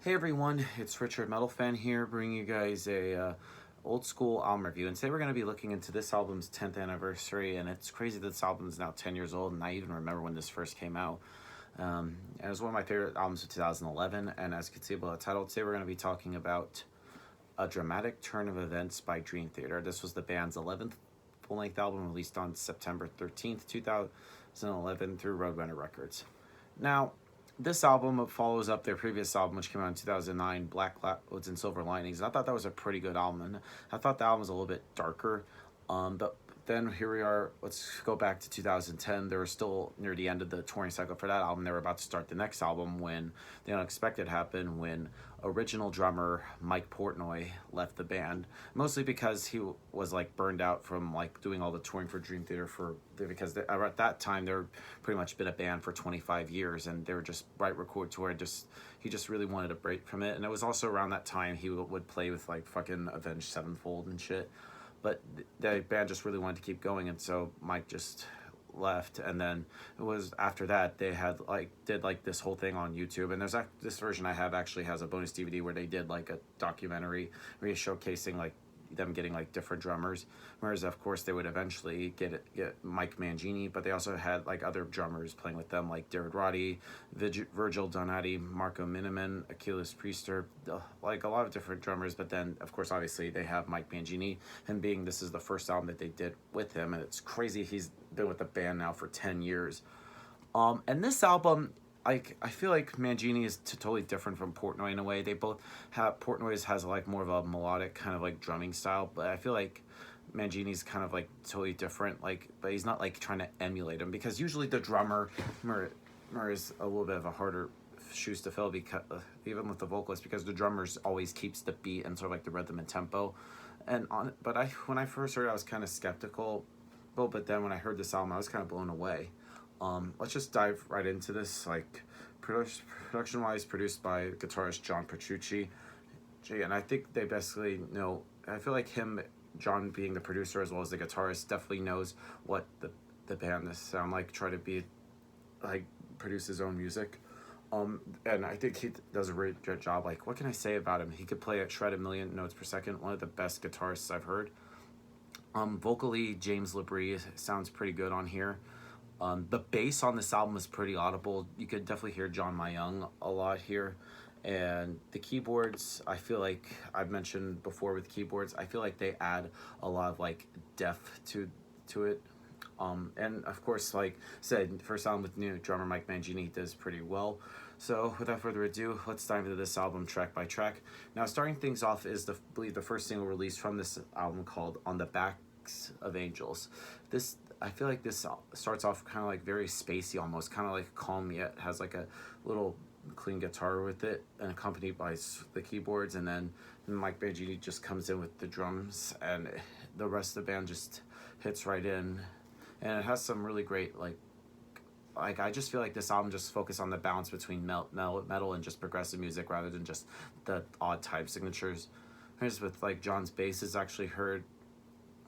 Hey everyone, it's Richard Metal Fan here, bringing you guys a old school album review. And today we're going to be looking into this album's 10th anniversary, and it's crazy that this album is now 10 years old, and I even remember when this first came out. And it was one of my favorite albums of 2011, and as you can see by the title, today we're going to be talking about A Dramatic Turn of Events by Dream Theater. This was the band's 11th full-length album, released on September 13th, 2011 through Roadrunner Records. Now, this album follows up their previous album, which came out in 2009, Black Clouds and Silver Linings. And I thought that was a pretty good album. And I thought the album was a little bit darker. But then here we are. Let's go back to 2010. They were still near the end of the touring cycle for that album. They were about to start the next album when the unexpected happened, when original drummer Mike Portnoy left the band, mostly because he was like burned out from like doing all the touring for Dream Theater because at that time they're pretty much been a band for 25 years, and they were just right record tour. He just really wanted a break from it, and it was also around that time he would play with like fucking Avenged Sevenfold and shit. But the band just really wanted to keep going, and so Mike just left. And then it was after that they did this whole thing on YouTube, and this version I have actually has a bonus DVD where they did like a documentary showcasing like them getting like different drummers, whereas of course they would eventually get Mike Mangini, but they also had like other drummers playing with them like David Roddy, Virgil Donati, Marco Miniman, Achilles Priester, like a lot of different drummers. But then of course obviously they have Mike Mangini, and being this is the first album that they did with him, and it's crazy he's been with the band now for 10 years. And this album, I feel like Mangini is totally different from Portnoy in a way. They both have Portnoy's has like more of a melodic kind of like drumming style, but I feel like Mangini's kind of like totally different. Like, but he's not like trying to emulate him, because usually the drummer is a little bit of a harder shoes to fill, because even with the vocalist, because the drummers always keeps the beat and sort of like the rhythm and tempo. But when I first heard it, I was kind of skeptical, but then when I heard this album, I was kind of blown away. Let's just dive right into this. Like, production-wise, produced by guitarist John Petrucci, and I think they basically know. I feel like John being the producer as well as the guitarist, definitely knows what the band is sound like. Try to be like produce his own music. And I think he does a really good job. Like, what can I say about him? He could play at shred a million notes per second. One of the best guitarists I've heard. Vocally, James LaBrie sounds pretty good on here. The bass on this album is pretty audible. You could definitely hear John Mayung a lot here. And the keyboards, I feel like I've mentioned before with keyboards, I feel like they add a lot of like depth to it. And of course, like I said, first album with new drummer Mike Mangini does pretty well. So without further ado, let's dive into this album track by track. Now, starting things off is I believe the first single released from this album, called On the Backs of Angels. I feel like this starts off kind of like very spacey, almost kind of like calm, yet has like a little clean guitar with it, and accompanied by the keyboards, and then Mike Mangini just comes in with the drums, and the rest of the band just hits right in. And it has some really great like I just feel like this album just focused on the balance between metal and just progressive music, rather than just the odd type signatures. Here's with like John's bass is actually heard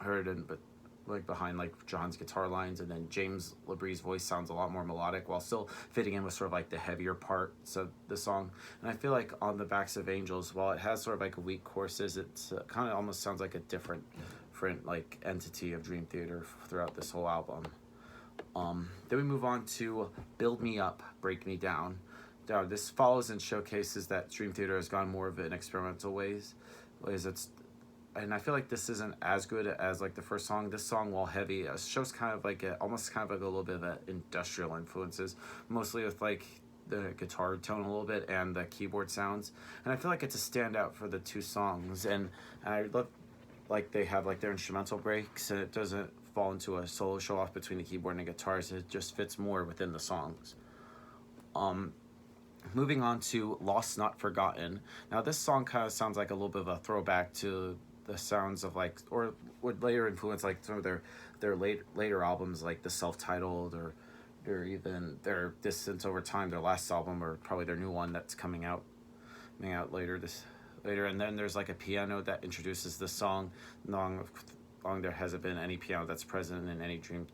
and but like behind like John's guitar lines, and then James LaBrie's voice sounds a lot more melodic while still fitting in with sort of like the heavier parts of the song. And I feel like On the Backs of Angels, while it has sort of like weak choruses, it's kind of almost sounds like a different like entity of Dream Theater throughout this whole album. Then we move on to Build Me Up, Break Me Down. Now, this follows and showcases that Dream Theater has gone more of an experimental ways. And I feel like this isn't as good as like the first song. This song, while heavy, shows kind of like almost kind of like a little bit of industrial influences, mostly with like the guitar tone a little bit and the keyboard sounds. And I feel like it's a standout for the two songs. And I love like they have like their instrumental breaks, and it doesn't fall into a solo show off between the keyboard and the guitars. It just fits more within the songs. Moving on to Lost Not Forgotten. Now, this song kind of sounds like a little bit of a throwback to the sounds of like, or would later influence like some of their later albums, like the self-titled, or even their Distance Over Time, their last album, or probably their new one that's coming out later. And then there's like a piano that introduces the song. Long there hasn't been any piano that's present in any Dream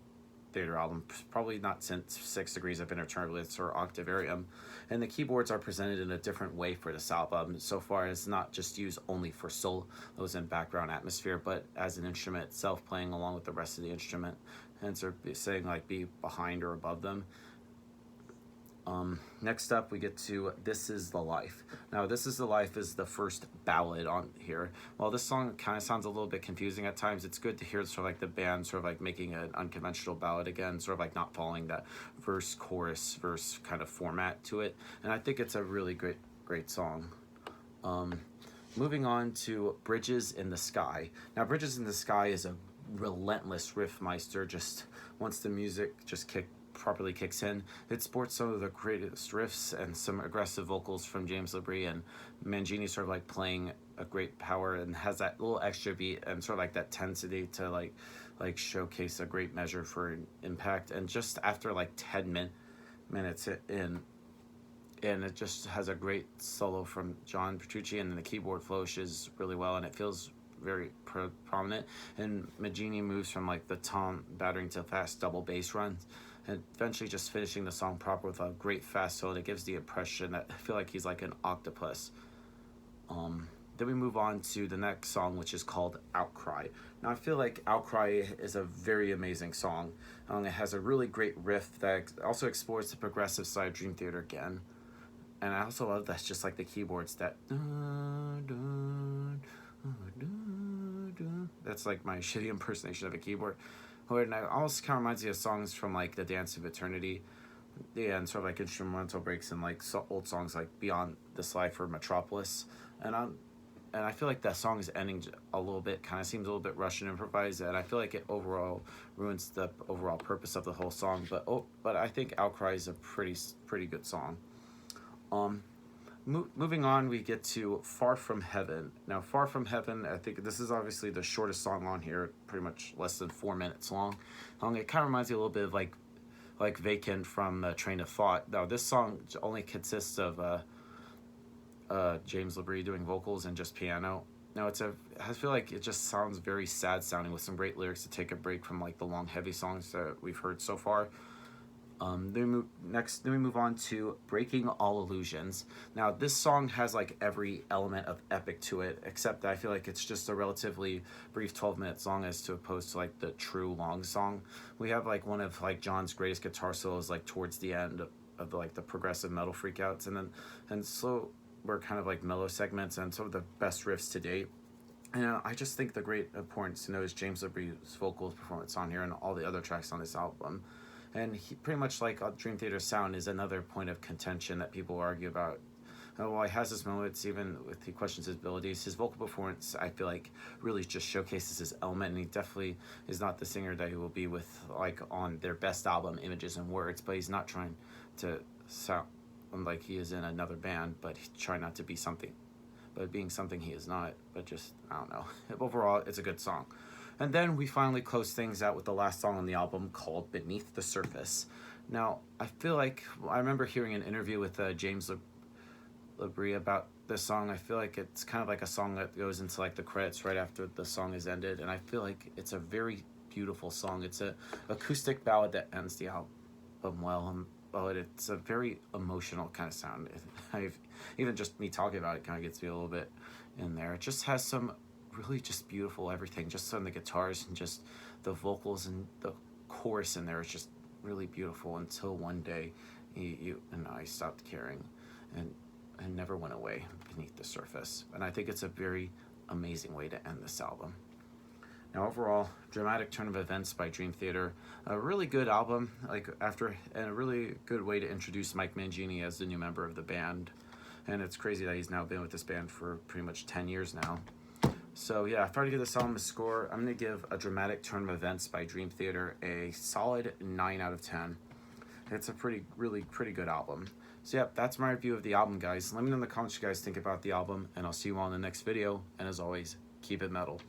Theater album, probably not since 6 Degrees of Inner Turbulence or Octavarium. And the keyboards are presented in a different way for this album, so far as not just used only for solos and background atmosphere, but as an instrument itself, playing along with the rest of the instrument, and sort of saying like be behind or above them. Next up, we get to This Is the Life. Now, This Is the Life is the first ballad on here. While this song kind of sounds a little bit confusing at times, it's good to hear sort of like the band sort of like making an unconventional ballad again, sort of like not following that verse, chorus, verse kind of format to it. And I think it's a really great song. Moving on to Bridges in the Sky. Now, Bridges in the Sky is a relentless riffmeister. Just once the music just properly kicks in, it sports some of the greatest riffs and some aggressive vocals from James LaBrie, and Mangini sort of like playing a great power and has that little extra beat and sort of like that tensity to like showcase a great measure for impact. And just after like 10 minutes in, and it just has a great solo from John Petrucci, and then the keyboard flourishes really well, and it feels very prominent. And Mangini moves from like the tom battering to fast double bass runs, and eventually just finishing the song proper with a great fast solo that gives the impression that I feel like he's like an octopus. Then we move on to the next song, which is called Outcry. Now, I feel like Outcry is a very amazing song. It has a really great riff that also explores the progressive side of Dream Theater again. And I also love that's just like the keyboards that that's like my shitty impersonation of a keyboard. And it almost kind of reminds me of songs from like The Dance of Eternity. Yeah, and sort of like instrumental breaks in like old songs like Beyond This Life or Metropolis. And I feel like that song is ending a little bit, kind of seems a little bit Russian improvised, and I feel like it overall ruins the overall purpose of the whole song. But I think Outcry is a pretty good song. Moving on, we get to Far From Heaven. Now, Far From Heaven, I think this is obviously the shortest song on here, pretty much less than 4 minutes long. It kind of reminds me a little bit of like Vacant from Train of Thought. Now, this song only consists of James LaBrie doing vocals and just piano. Now, I feel like it just sounds very sad sounding with some great lyrics to take a break from like the long, heavy songs that we've heard so far. Then we move on to Breaking All Illusions. Now, this song has like every element of epic to it, except that I feel like it's just a relatively brief 12-minute song as to opposed to like the true long song. We have like one of like John's greatest guitar solos like towards the end of like the progressive metal freakouts, and slow were kind of like mellow segments and some of the best riffs to date. And I just think the great importance to know is James LaBrie's vocals performance on here and all the other tracks on this album. And he pretty much like Dream Theater sound is another point of contention that people argue about. While he has his moments, even if he questions his abilities, his vocal performance, I feel like, really just showcases his element, and he definitely is not the singer that he will be with, like, on their best album, Images and Words, but he's not trying to sound like he is in another band, but he's trying not to be something, but being something he is not, but just, I don't know. Overall, it's a good song. And then we finally close things out with the last song on the album called Beneath the Surface. Now, I feel like, I remember hearing an interview with James LaBrie about this song. I feel like it's kind of like a song that goes into like the credits right after the song is ended. And I feel like it's a very beautiful song. It's an acoustic ballad that ends the album well. But it's a very emotional kind of sound. Even just me talking about it kind of gets me a little bit in there. It just has some really just beautiful everything, just on the guitars and just the vocals and the chorus in there is just really beautiful until one day you and I stopped caring and never went away beneath the surface. And I think it's a very amazing way to end this album. Now, overall, dramatic turn of events by Dream Theater, a really good album, and a really good way to introduce Mike Mangini as the new member of the band. And it's crazy that he's now been with this band for pretty much 10 years now. So yeah, if I were to give this album a score, I'm going to give A Dramatic Turn of Events by Dream Theater a solid 9 out of 10. It's a really pretty good album. So yeah, that's my review of the album, guys. Let me know in the comments what you guys think about the album, and I'll see you all in the next video. And as always, keep it metal.